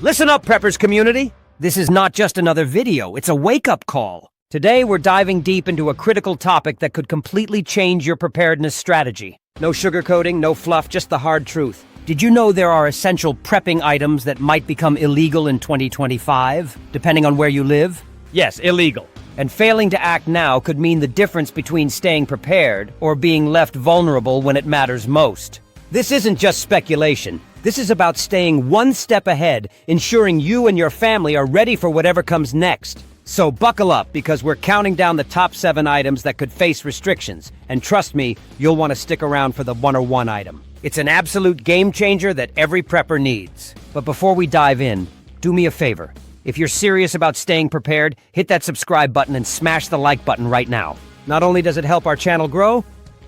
Listen up, Preppers community! This is not just another video, it's a wake-up call. Today, we're diving deep into a critical topic that could completely change your preparedness strategy. No sugarcoating, no fluff, just the hard truth. Did you know there are essential prepping items that might become illegal in 2025, depending on where you live? Yes, illegal. And failing to act now could mean the difference between staying prepared or being left vulnerable when it matters most. This isn't just speculation. This is about staying one step ahead, ensuring you and your family are ready for whatever comes next. So buckle up, because we're counting down the top 7 items that could face restrictions. And trust me, you'll want to stick around for the 101 item. It's an absolute game changer that every prepper needs. But before we dive in, do me a favor. If you're serious about staying prepared, hit that subscribe button and smash the like button right now. Not only does it help our channel grow,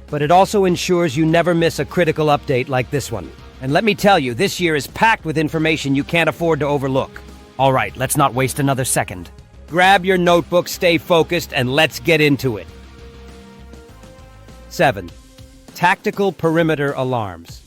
but it also ensures you never miss a critical update like this one. And let me tell you, this year is packed with information you can't afford to overlook. All right, let's not waste another second. Grab your notebook, stay focused, and let's get into it. 7. Tactical perimeter alarms.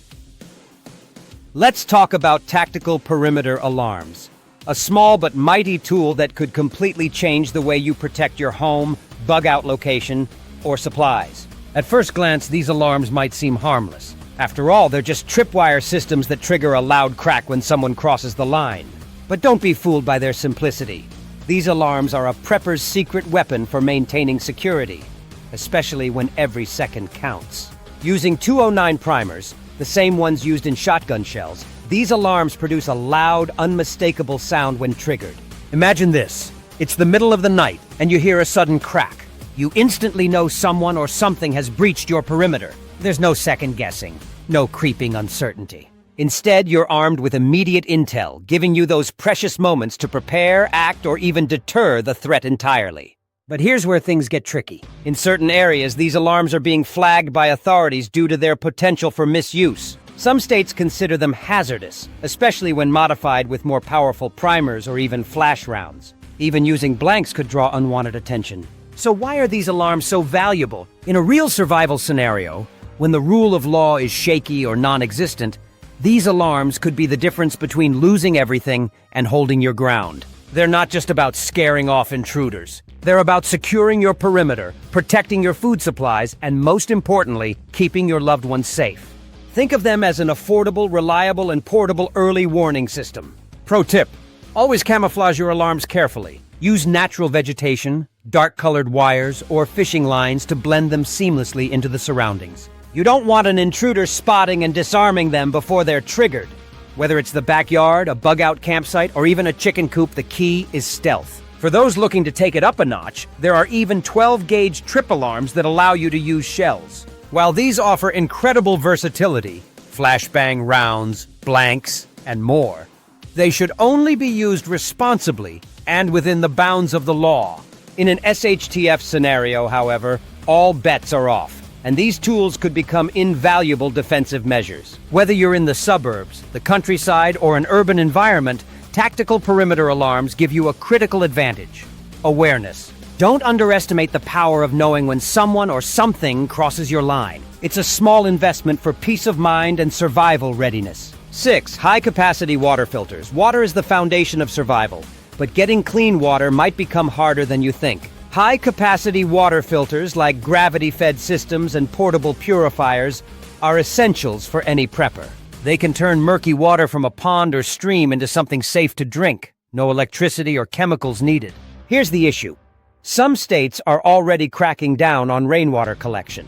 Let's talk about tactical perimeter alarms. A small but mighty tool that could completely change the way you protect your home, bug-out location, or supplies. At first glance, these alarms might seem harmless. After all, they're just tripwire systems that trigger a loud crack when someone crosses the line. But don't be fooled by their simplicity. These alarms are a prepper's secret weapon for maintaining security, especially when every second counts. Using 209 primers, the same ones used in shotgun shells, these alarms produce a loud, unmistakable sound when triggered. Imagine this. It's the middle of the night, and you hear a sudden crack. You instantly know someone or something has breached your perimeter. There's no second guessing, no creeping uncertainty. Instead, you're armed with immediate intel, giving you those precious moments to prepare, act, or even deter the threat entirely. But here's where things get tricky. In certain areas, these alarms are being flagged by authorities due to their potential for misuse. Some states consider them hazardous, especially when modified with more powerful primers or even flash rounds. Even using blanks could draw unwanted attention. So why are these alarms so valuable? In a real survival scenario, when the rule of law is shaky or non-existent, these alarms could be the difference between losing everything and holding your ground. They're not just about scaring off intruders. They're about securing your perimeter, protecting your food supplies, and most importantly, keeping your loved ones safe. Think of them as an affordable, reliable, and portable early warning system. Pro tip: always camouflage your alarms carefully. Use natural vegetation, dark-colored wires, or fishing lines to blend them seamlessly into the surroundings. You don't want an intruder spotting and disarming them before they're triggered. Whether it's the backyard, a bug-out campsite, or even a chicken coop, the key is stealth. For those looking to take it up a notch, there are even 12-gauge trip alarms that allow you to use shells. While these offer incredible versatility, flashbang rounds, blanks, and more, they should only be used responsibly and within the bounds of the law. In an SHTF scenario, however, all bets are off, and these tools could become invaluable defensive measures. Whether you're in the suburbs, the countryside, or an urban environment, tactical perimeter alarms give you a critical advantage: awareness. Don't underestimate the power of knowing when someone or something crosses your line. It's a small investment for peace of mind and survival readiness. 6. High-capacity water filters. Water is the foundation of survival, but getting clean water might become harder than you think. High-capacity water filters like gravity-fed systems and portable purifiers are essentials for any prepper. They can turn murky water from a pond or stream into something safe to drink. No electricity or chemicals needed. Here's the issue. Some states are already cracking down on rainwater collection,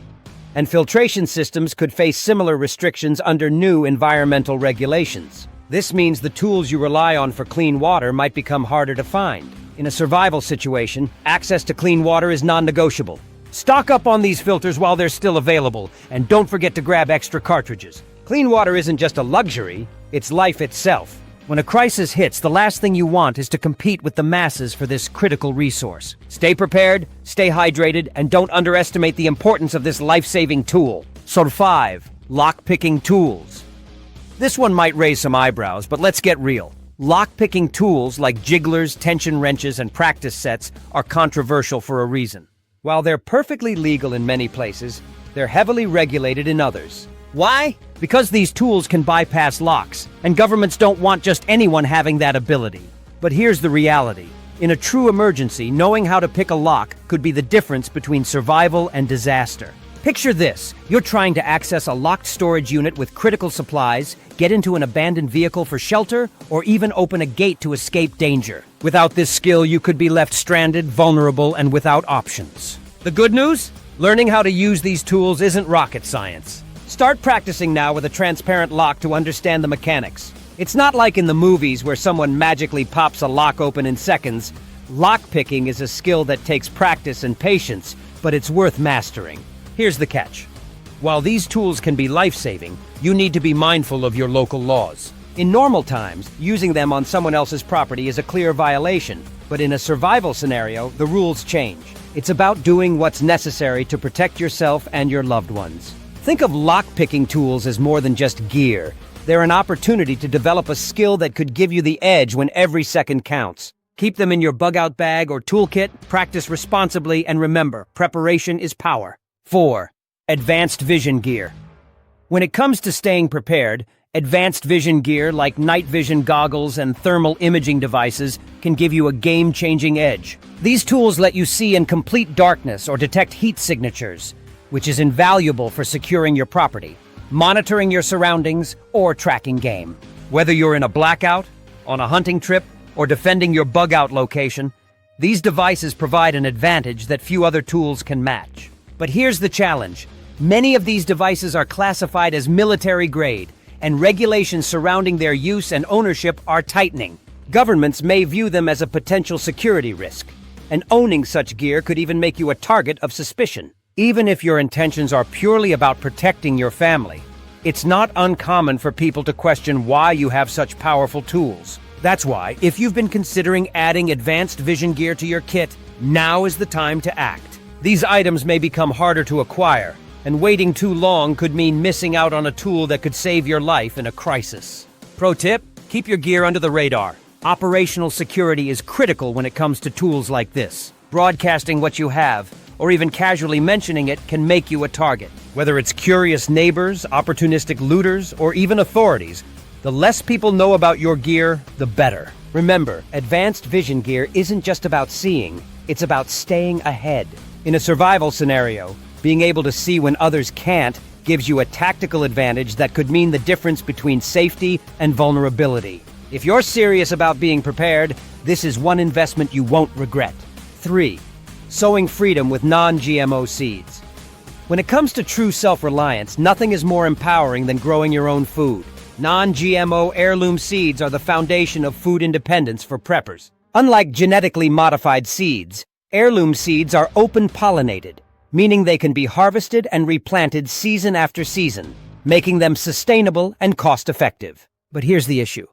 and filtration systems could face similar restrictions under new environmental regulations. This means the tools you rely on for clean water might become harder to find. In a survival situation, access to clean water is non-negotiable. Stock up on these filters while they're still available, and don't forget to grab extra cartridges. Clean water isn't just a luxury, it's life itself. When a crisis hits, the last thing you want is to compete with the masses for this critical resource. Stay prepared, stay hydrated, and don't underestimate the importance of this life-saving tool. So 5. Lock-picking tools. This one might raise some eyebrows, but let's get real. Lock-picking tools like jigglers, tension wrenches, and practice sets are controversial for a reason. While they're perfectly legal in many places, they're heavily regulated in others. Why? Because these tools can bypass locks, and governments don't want just anyone having that ability. But here's the reality. In a true emergency, knowing how to pick a lock could be the difference between survival and disaster. Picture this. You're trying to access a locked storage unit with critical supplies, get into an abandoned vehicle for shelter, or even open a gate to escape danger. Without this skill, you could be left stranded, vulnerable, and without options. The good news? Learning how to use these tools isn't rocket science. Start practicing now with a transparent lock to understand the mechanics. It's not like in the movies where someone magically pops a lock open in seconds. Lockpicking is a skill that takes practice and patience, but it's worth mastering. Here's the catch. While these tools can be life-saving, you need to be mindful of your local laws. In normal times, using them on someone else's property is a clear violation, but in a survival scenario, the rules change. It's about doing what's necessary to protect yourself and your loved ones. Think of lock-picking tools as more than just gear. They're an opportunity to develop a skill that could give you the edge when every second counts. Keep them in your bug-out bag or toolkit, practice responsibly, and remember, preparation is power. 4. Advanced vision gear. When it comes to staying prepared, advanced vision gear like night vision goggles and thermal imaging devices can give you a game-changing edge. These tools let you see in complete darkness or detect heat signatures, which is invaluable for securing your property, monitoring your surroundings, or tracking game. Whether you're in a blackout, on a hunting trip, or defending your bug-out location, these devices provide an advantage that few other tools can match. But here's the challenge. Many of these devices are classified as military grade, and regulations surrounding their use and ownership are tightening. Governments may view them as a potential security risk, and owning such gear could even make you a target of suspicion. Even if your intentions are purely about protecting your family, it's not uncommon for people to question why you have such powerful tools. That's why, if you've been considering adding advanced vision gear to your kit, now is the time to act. These items may become harder to acquire, and waiting too long could mean missing out on a tool that could save your life in a crisis. Pro tip, keep your gear under the radar. Operational security is critical when it comes to tools like this. Broadcasting what you have, or even casually mentioning it, can make you a target. Whether it's curious neighbors, opportunistic looters, or even authorities, the less people know about your gear, the better. Remember, advanced vision gear isn't just about seeing, it's about staying ahead. In a survival scenario, being able to see when others can't gives you a tactical advantage that could mean the difference between safety and vulnerability. If you're serious about being prepared, this is one investment you won't regret. 3. Sowing freedom with non-GMO seeds. When it comes to true self-reliance, nothing is more empowering than growing your own food. Non-GMO heirloom seeds are the foundation of food independence for preppers. Unlike genetically modified seeds, heirloom seeds are open-pollinated, meaning they can be harvested and replanted season after season, making them sustainable and cost-effective. But here's the issue.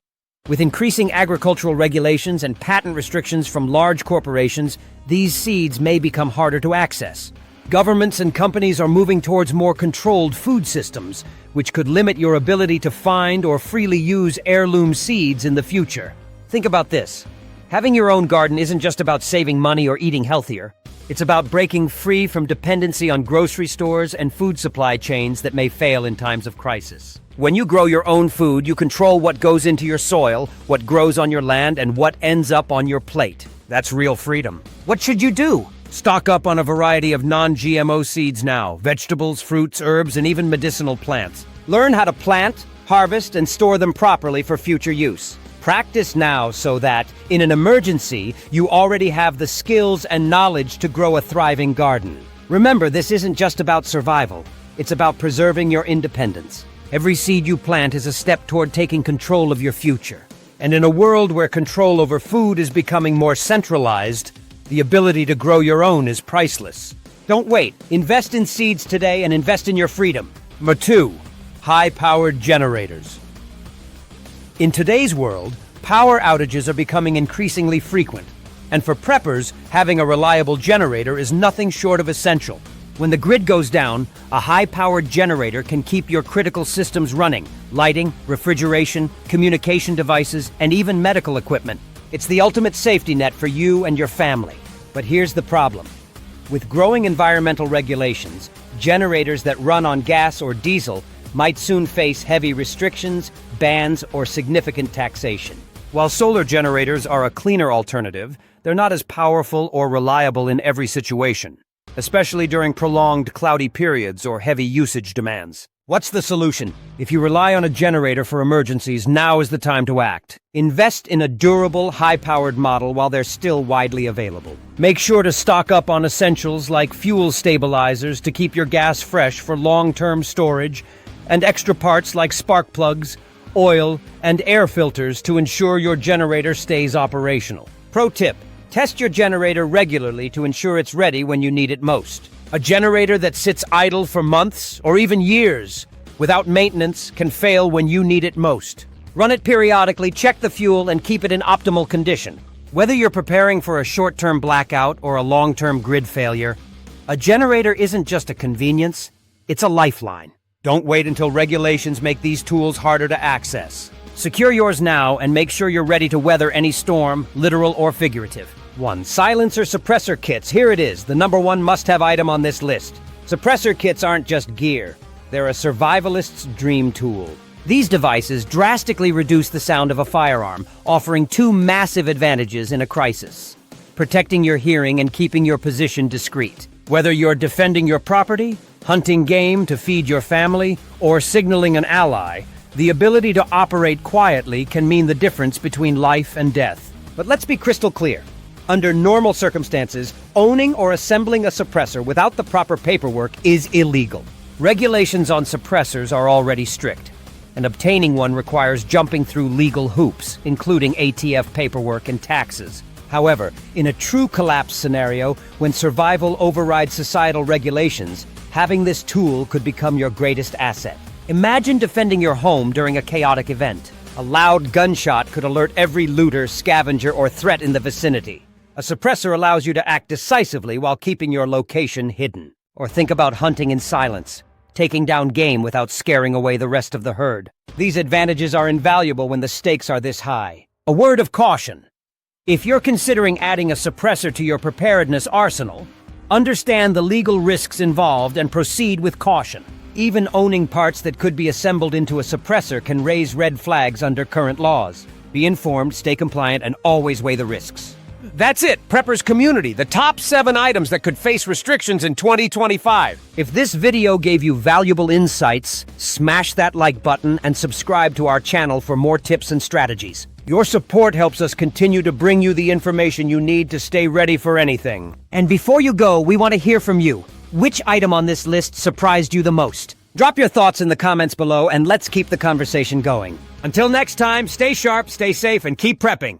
With increasing agricultural regulations and patent restrictions from large corporations, these seeds may become harder to access. Governments and companies are moving towards more controlled food systems, which could limit your ability to find or freely use heirloom seeds in the future. Think about this. Having your own garden isn't just about saving money or eating healthier. It's about breaking free from dependency on grocery stores and food supply chains that may fail in times of crisis. When you grow your own food, you control what goes into your soil, what grows on your land, and what ends up on your plate. That's real freedom. What should you do? Stock up on a variety of non-GMO seeds now: vegetables, fruits, herbs, and even medicinal plants. Learn how to plant, harvest, and store them properly for future use. Practice now so that, in an emergency, you already have the skills and knowledge to grow a thriving garden. Remember, this isn't just about survival. It's about preserving your independence. Every seed you plant is a step toward taking control of your future. And in a world where control over food is becoming more centralized, the ability to grow your own is priceless. Don't wait. Invest in seeds today and invest in your freedom. Number 2, high-powered generators. In today's world, power outages are becoming increasingly frequent, and for preppers, having a reliable generator is nothing short of essential. When the grid goes down, a high-powered generator can keep your critical systems running: lighting, refrigeration, communication devices, and even medical equipment. It's the ultimate safety net for you and your family. But here's the problem. With growing environmental regulations, generators that run on gas or diesel might soon face heavy restrictions, bans, or significant taxation. While solar generators are a cleaner alternative, they're not as powerful or reliable in every situation, especially during prolonged cloudy periods or heavy usage demands. What's the solution? If you rely on a generator for emergencies, now is the time to act. Invest in a durable, high-powered model while they're still widely available. Make sure to stock up on essentials like fuel stabilizers to keep your gas fresh for long-term storage, and extra parts like spark plugs, oil, and air filters to ensure your generator stays operational. Pro tip: test your generator regularly to ensure it's ready when you need it most. A generator that sits idle for months or even years without maintenance can fail when you need it most. Run it periodically, check the fuel, and keep it in optimal condition. Whether you're preparing for a short-term blackout or a long-term grid failure, a generator isn't just a convenience, it's a lifeline. Don't wait until regulations make these tools harder to access. Secure yours now and make sure you're ready to weather any storm, literal or figurative. 1. Silencer suppressor kits. Here it is, the #1 must-have item on this list. Suppressor kits aren't just gear. They're a survivalist's dream tool. These devices drastically reduce the sound of a firearm, offering 2 massive advantages in a crisis: protecting your hearing and keeping your position discreet. Whether you're defending your property, hunting game to feed your family, or signaling an ally, the ability to operate quietly can mean the difference between life and death. But let's be crystal clear. Under normal circumstances, owning or assembling a suppressor without the proper paperwork is illegal. Regulations on suppressors are already strict, and obtaining one requires jumping through legal hoops, including ATF paperwork and taxes. However, in a true collapse scenario, when survival overrides societal regulations, having this tool could become your greatest asset. Imagine defending your home during a chaotic event. A loud gunshot could alert every looter, scavenger, or threat in the vicinity. A suppressor allows you to act decisively while keeping your location hidden. Or think about hunting in silence, taking down game without scaring away the rest of the herd. These advantages are invaluable when the stakes are this high. A word of caution: if you're considering adding a suppressor to your preparedness arsenal, understand the legal risks involved and proceed with caution. Even owning parts that could be assembled into a suppressor can raise red flags under current laws. Be informed, stay compliant, and always weigh the risks. That's it, Preppers Community, the top 7 items that could face restrictions in 2025. If this video gave you valuable insights, smash that like button and subscribe to our channel for more tips and strategies. Your support helps us continue to bring you the information you need to stay ready for anything. And before you go, we want to hear from you. Which item on this list surprised you the most? Drop your thoughts in the comments below and let's keep the conversation going. Until next time, stay sharp, stay safe, and keep prepping.